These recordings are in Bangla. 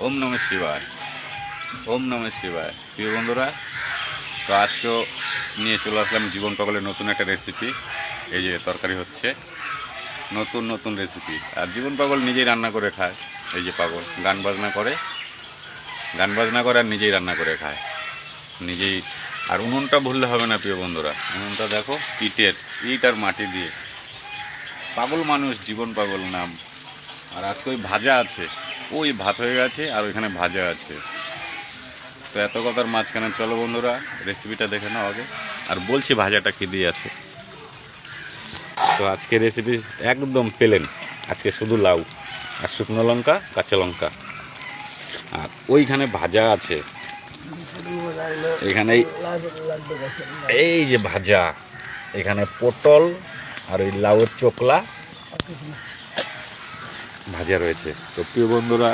ওম নমঃ শিবায়। ওম নমঃ শিবায়। প্রিয় বন্ধুরা, তো আজকেও নিয়ে চলে আসলাম জীবন পাগলের নতুন একটা রেসিপি। এই যে তরকারি হচ্ছে, নতুন নতুন রেসিপি। আর জীবন পাগল নিজেই রান্না করে খায়। এই যে পাগল গান বাজনা করে আর নিজেই রান্না করে খায় নিজেই। আর উনুনটা ভুললে হবে না প্রিয় বন্ধুরা, উনুনটা দেখো ইট আর মাটি দিয়ে। পাগল মানুষ, জীবন পাগল নাম। আর আজকে ওই ভাজা আছে, ওই ভাত হয়ে গেছে আর ওইখানে ভাজা আছে। তো এত কথার মাঝখানে চলো বন্ধুরা রেসিপিটা দেখে নাও আগে, আর বলছি ভাজাটা কী দিয়ে আছে। তো আজকে রেসিপি একদম প্লেন। আজকে শুধু লাউ আর শুকনো লঙ্কা, কাঁচা লঙ্কা, আর ওইখানে ভাজা আছে। এখানে এই যে ভাজা, এখানে পটল আর ওই লাউয়ের চোকলা ভাজা রয়েছে। তো প্রিয় বন্ধুরা,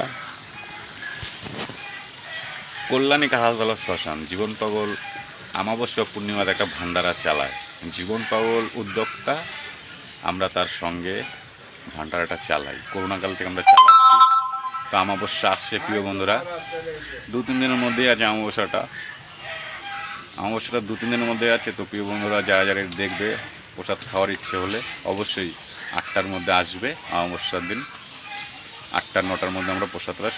কল্যাণী কাঁঠালতলা শ্মশান, জীবন পাগল অমাবস্যা পূর্ণিমার একটা ভান্ডারা চালায়। জীবন পাগল উদ্যোক্তা, আমরা তার সঙ্গে ভান্ডারাটা চালাই। করোনাকাল থেকে আমরা চালাচ্ছি। তো অমাবস্যা আসছে প্রিয় বন্ধুরা, 2-3 দিনের মধ্যেই আছে অমাবস্যাটা। 2-3 দিনের মধ্যে আছে। তো প্রিয় বন্ধুরা, যারা যারা দেখবে, প্রসাদ খাওয়ার ইচ্ছে হলে অবশ্যই 8টার মধ্যে আসবে। অমাবস্যার দিন 8টা 9টার মধ্যে আমরা প্রসাদটা